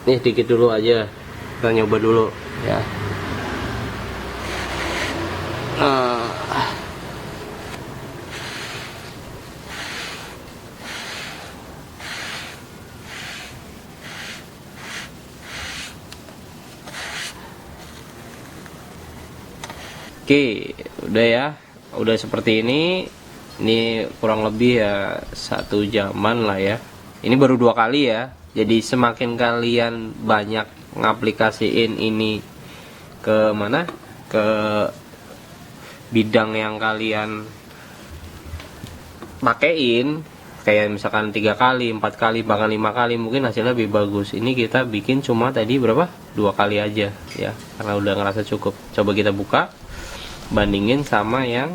Nih dikit dulu aja, kita nyoba dulu ya. Oke, udah ya, udah seperti ini. Ini kurang lebih ya 1 jaman lah ya. Ini baru 2 kali ya. Jadi semakin kalian banyak ngaplikasiin ini ke mana, ke bidang yang kalian pakein, kayak misalkan 3 kali, 4 kali, bahkan 5 kali, mungkin hasilnya lebih bagus. Ini kita bikin cuma tadi berapa? 2 kali aja ya, karena udah ngerasa cukup. Coba kita buka, bandingin sama yang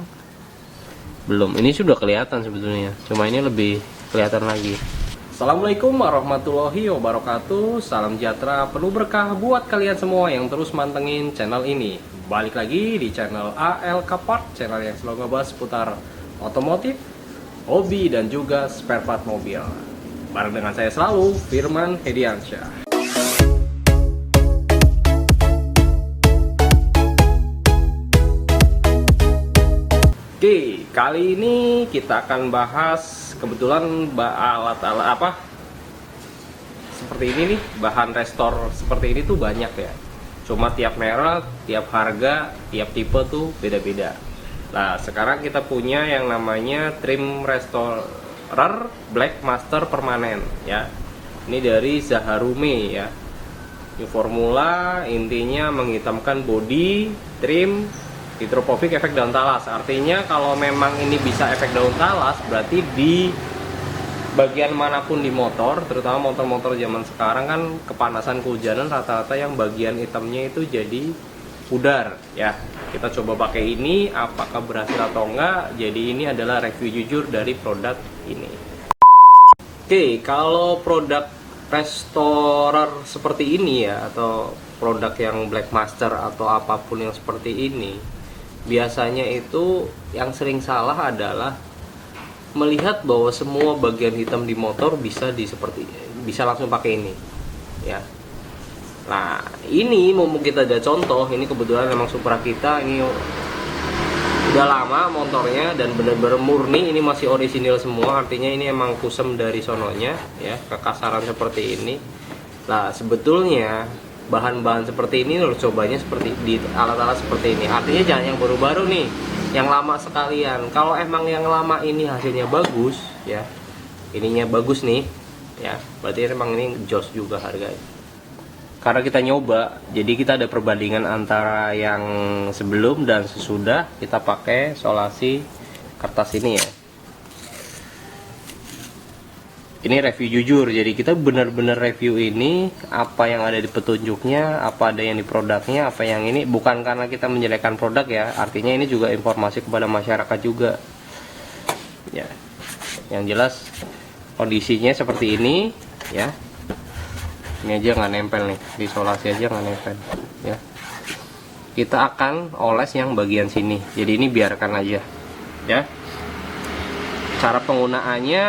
belum. Ini sudah kelihatan sebetulnya, cuma ini lebih kelihatan lagi. Assalamualaikum warahmatullahi wabarakatuh. Salam sejahtera penuh berkah buat kalian semua yang terus mantengin channel ini. Balik lagi di channel ALK Part, channel yang selalu ngebahas seputar otomotif, hobi, dan juga spare part mobil. Bareng dengan saya selalu, Firman Hediansyah. Oke, kali ini kita akan bahas, kebetulan alat-alat apa seperti ini nih, bahan restore seperti ini tuh banyak ya. Cuma tiap merek, tiap harga, tiap tipe tuh beda-beda. Nah, sekarang kita punya yang namanya trim restorer Black Master permanen ya. Ini dari Zaharume ya. Ini formula intinya menghitamkan body, trim, hidroponik, efek daun talas. Artinya kalau memang ini bisa efek daun talas, berarti di bagian manapun di motor, terutama motor-motor zaman sekarang kan kepanasan, kehujanan, rata-rata yang bagian hitamnya itu jadi pudar ya. Kita coba pakai ini, apakah berhasil atau enggak. Jadi ini adalah review jujur dari produk ini. Oke, kalau produk restorer seperti ini ya, atau produk yang Black Master atau apapun yang seperti ini, biasanya itu yang sering salah adalah melihat bahwa semua bagian hitam di motor bisa bisa langsung pakai ini ya. Nah, ini mau kita ada contoh. Ini kebetulan memang Supra kita ini udah lama motornya dan benar-benar murni, ini masih orisinil semua. Artinya ini emang kusem dari sononya ya, kekasaran seperti ini. Nah, sebetulnya bahan-bahan seperti ini harus cobanya seperti di alat-alat seperti ini. Artinya jangan yang baru-baru nih, yang lama sekalian. Kalau emang yang lama ini hasilnya bagus ya, ininya bagus nih ya, berarti emang ini jos juga harganya. Karena kita nyoba, jadi kita ada perbandingan antara yang sebelum dan sesudah. Kita pakai solasi kertas ini ya. Ini review jujur, jadi kita benar-benar review ini, apa yang ada di petunjuknya, apa ada yang di produknya, apa yang ini. Bukan karena kita menjelekkan produk ya, artinya ini juga informasi kepada masyarakat juga ya. Yang jelas kondisinya seperti ini ya. Ini aja nggak nempel nih, di isolasi aja nggak nempel ya. Kita akan oles yang bagian sini, jadi ini biarkan aja ya. Cara penggunaannya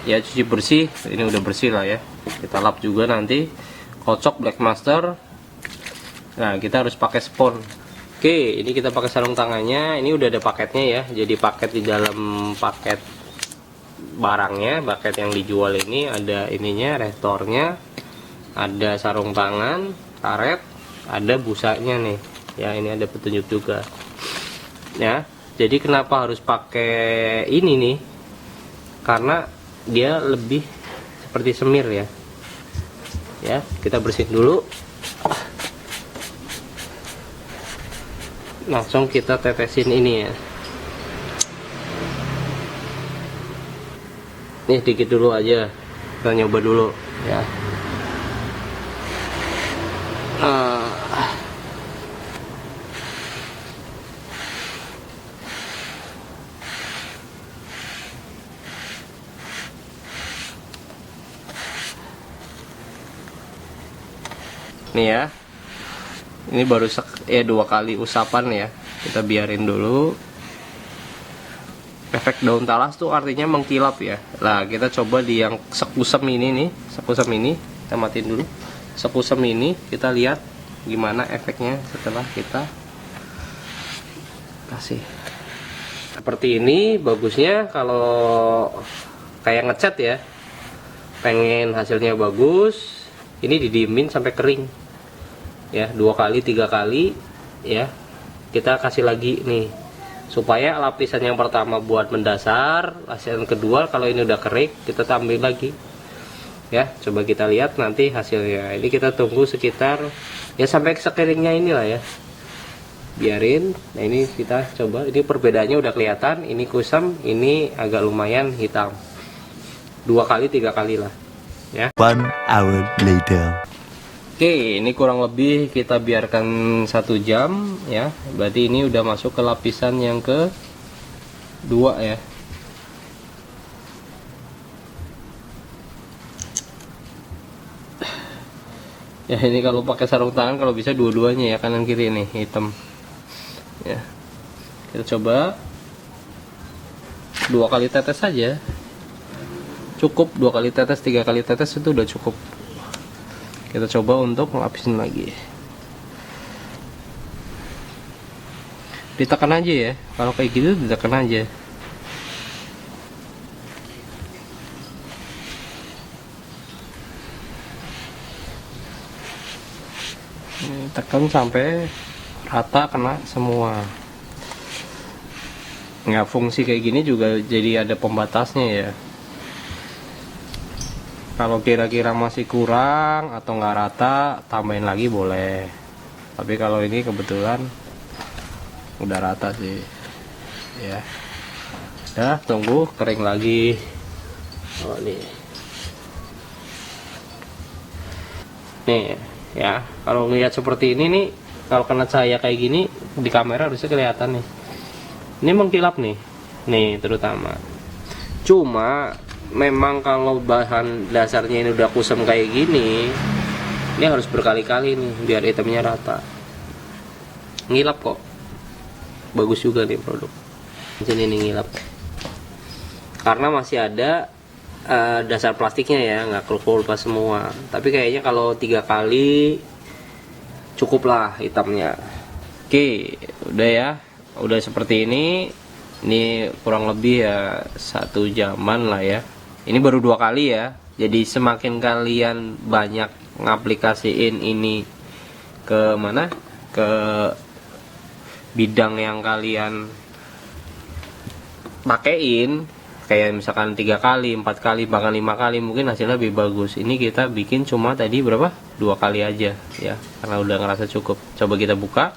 ya, cuci bersih, ini udah bersih lah ya. Kita lap juga nanti, kocok Black Master. Nah, kita harus pakai spon. Oke, ini kita pakai sarung tangannya. Ini udah ada paketnya ya, jadi paket di dalam paket barangnya, paket yang dijual ini ada ininya, restornya, ada sarung tangan, karet, ada busanya nih ya. Ini ada petunjuk juga ya. Jadi kenapa harus pakai ini nih, karena dia lebih seperti semir ya. Ya, kita bersihin dulu. Langsung kita tetesin ini ya. Nih dikit dulu aja, kita nyoba dulu ya. Nih ya, ini baru 2 kali usapan ya. Kita biarin dulu. Efek daun talas tuh artinya mengkilap ya. Nah, kita coba di yang sekusem ini nih, sekusem ini kita matiin dulu. sekusem ini. Kita lihat gimana efeknya setelah kita kasih seperti ini. Bagusnya kalau kayak ngecat ya, pengen hasilnya bagus, ini didiemin sampai kering ya, 2 kali 3 kali ya. Kita kasih lagi nih supaya lapisan yang pertama buat mendasar, lapisan kedua kalau ini udah kering kita tambahin lagi ya. Coba kita lihat nanti hasilnya. Ini kita tunggu sekitar ya sampai sekeringnya inilah ya, biarin. Nah ini kita coba, ini perbedaannya udah kelihatan, ini kusam, ini agak lumayan hitam. 2 kali 3 kali lah ya. 1 hour later. Oke, ini kurang lebih kita biarkan 1 jam ya. Berarti ini udah masuk ke lapisan yang kedua ya. Ya ini kalau pakai sarung tangan kalau bisa dua-duanya ya, kanan kiri nih hitam ya. Kita coba 2 kali tetes saja cukup, 2 kali tetes 3 kali tetes itu udah cukup. Kita coba untuk ngelapisin lagi, ditekan aja ya. Kalau kayak gitu ditekan aja. Tekan sampai rata, kena semua. Nggak, fungsi kayak gini juga jadi ada pembatasnya ya. Kalau kira-kira masih kurang atau nggak rata, tambahin lagi boleh. Tapi kalau ini kebetulan udah rata sih ya. Udah, tunggu kering lagi. Oh nih ya, kalau ngeliat seperti ini nih, kalau kena cahaya kayak gini di kamera harusnya kelihatan nih. Ini mengkilap nih terutama. Cuma memang kalau bahan dasarnya ini udah kusam kayak gini, ini harus berkali-kali nih biar hitamnya rata. Ngilap kok, bagus juga nih produk. Sini nih ngilap, karena masih ada dasar plastiknya ya, nggak kelupas semua. Tapi kayaknya kalau 3 kali cukup lah hitamnya. Oke, udah ya, udah seperti ini. Ini kurang lebih ya 1 jaman lah ya. Ini baru 2 kali ya. Jadi semakin kalian banyak ngaplikasiin ini ke mana, ke bidang yang kalian pakein, kayak misalkan 3 kali, 4 kali, bahkan 5 kali, mungkin hasilnya lebih bagus. Ini kita bikin cuma tadi berapa? 2 kali aja ya, karena udah ngerasa cukup. Coba kita buka,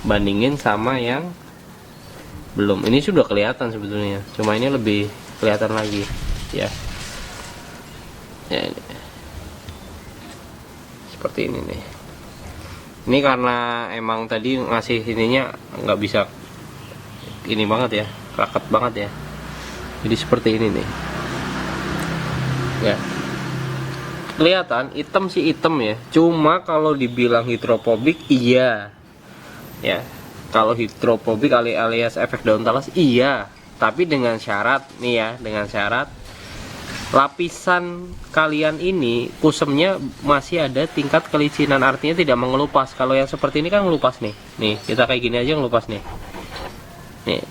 bandingin sama yang belum. Ini sudah kelihatan sebetulnya, cuma ini lebih kelihatan lagi ya. Ini. Seperti ini nih. Ini karena emang tadi ngasih ininya nggak bisa ini banget ya, raket banget ya. Jadi seperti ini nih ya. Kelihatan hitam sih hitam ya, cuma kalau dibilang hidrofobik iya ya. Kalau hidrofobik alias efek daun talas iya, tapi dengan syarat nih ya, dengan syarat lapisan kalian ini kusemnya masih ada tingkat kelicinan, artinya tidak mengelupas. Kalau yang seperti ini kan ngelupas nih. Nih, kita kayak gini aja ngelupas nih. Nih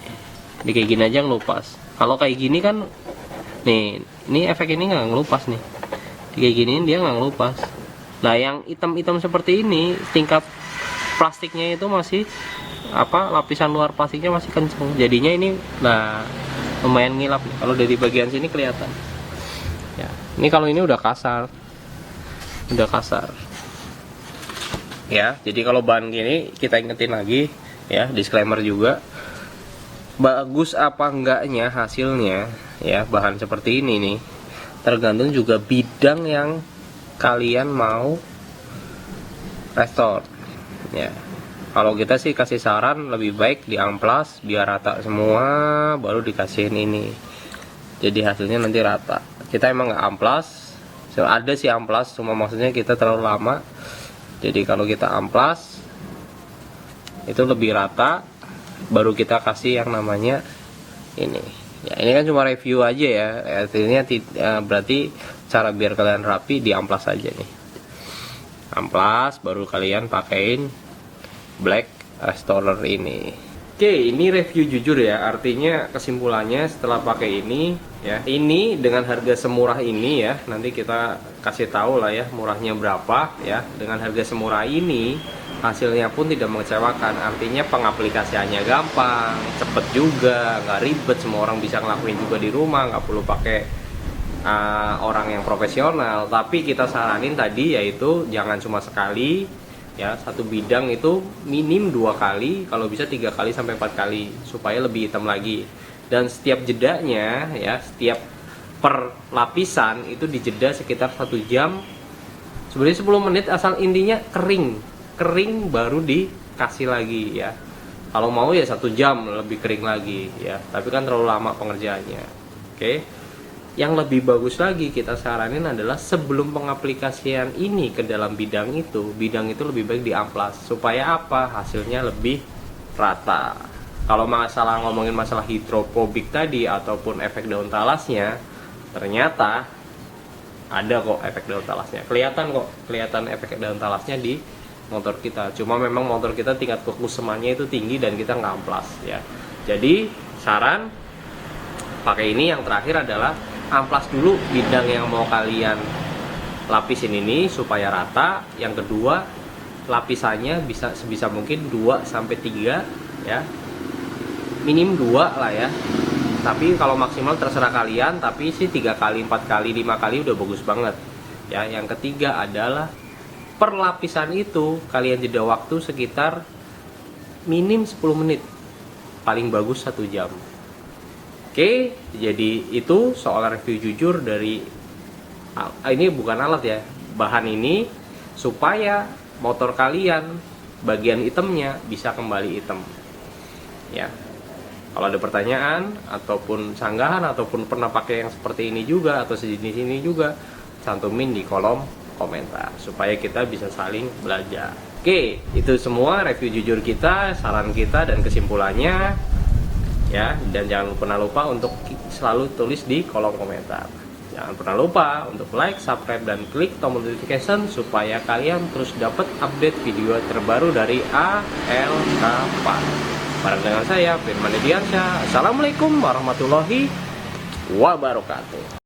kayak gini aja ngelupas. Kalau kayak gini kan nih, ini efek ini nggak ngelupas nih. Kayak gini dia nggak ngelupas. Nah, yang hitam-hitam seperti ini tingkat plastiknya itu masih lapisan luar plastiknya masih kenceng. Jadinya ini nah lumayan ngilap nih. Kalau dari bagian sini kelihatan. Ya, ini kalau ini udah kasar. Udah kasar. Ya, jadi kalau bahan gini kita ingetin lagi ya, disclaimer juga. Bagus apa enggaknya hasilnya ya, bahan seperti ini nih tergantung juga bidang yang kalian mau restore ya. Kalau kita sih kasih saran lebih baik di amplas biar rata semua, baru dikasihin ini, jadi hasilnya nanti rata. Kita emang nggak amplas, ada sih amplas, cuma maksudnya kita terlalu lama. Jadi kalau kita amplas itu lebih rata, baru kita kasih yang namanya ini ya. Ini kan cuma review aja ya, artinya berarti cara biar kalian rapi di amplas aja nih amplas, baru kalian pakein black restorer ini. Oke, ini review jujur ya, artinya kesimpulannya setelah pakai ini ya, ini dengan harga semurah ini ya, nanti kita kasih tahu lah ya murahnya berapa ya. Dengan harga semurah ini hasilnya pun tidak mengecewakan, artinya pengaplikasiannya gampang, cepet juga, nggak ribet, semua orang bisa ngelakuin juga di rumah, nggak perlu pakai orang yang profesional. Tapi kita saranin tadi yaitu jangan cuma sekali ya, satu bidang itu minim 2 kali, kalau bisa 3 kali sampai 4 kali supaya lebih hitam lagi. Dan setiap jedanya ya, setiap per lapisan itu dijeda sekitar 1 jam, sebenarnya 10 menit, asal intinya kering baru dikasih lagi ya. Kalau mau ya 1 jam lebih kering lagi ya, tapi kan terlalu lama pengerjaannya. Oke, yang lebih bagus lagi kita saranin adalah sebelum pengaplikasian ini ke dalam bidang itu lebih baik diamplas supaya apa, hasilnya lebih rata. Kalau ngomongin masalah hidrofobik tadi ataupun efek daun talasnya, ternyata ada kok efek daun talasnya, kelihatan efek daun talasnya di motor kita. Cuma memang motor kita tingkat kekusemannya itu tinggi dan kita nggak amplas ya. Jadi saran pakai ini. Yang terakhir adalah amplas dulu bidang yang mau kalian lapisin ini supaya rata. Yang kedua, lapisannya bisa sebisa mungkin 2 sampai 3 ya. Minim 2 lah ya. Tapi kalau maksimal terserah kalian, tapi sih 3 kali, 4 kali, 5 kali udah bagus banget. Ya, yang ketiga adalah per lapisan itu kalian jeda waktu sekitar minim 10 menit. Paling bagus 1 jam. Oke, jadi itu soal review jujur dari ini bukan alat ya, bahan ini supaya motor kalian bagian hitamnya bisa kembali hitam. Ya. Kalau ada pertanyaan ataupun sanggahan ataupun pernah pakai yang seperti ini juga atau sejenis ini juga, cantumin di kolom komentar supaya kita bisa saling belajar. Oke, itu semua review jujur kita, saran kita dan kesimpulannya. Ya, dan jangan pernah lupa untuk selalu tulis di kolom komentar. Jangan pernah lupa untuk like, subscribe, dan klik tombol notification supaya kalian terus dapat update video terbaru dari ALK Part. Bareng dengan saya, Firman Diansyah. Assalamualaikum warahmatullahi wabarakatuh.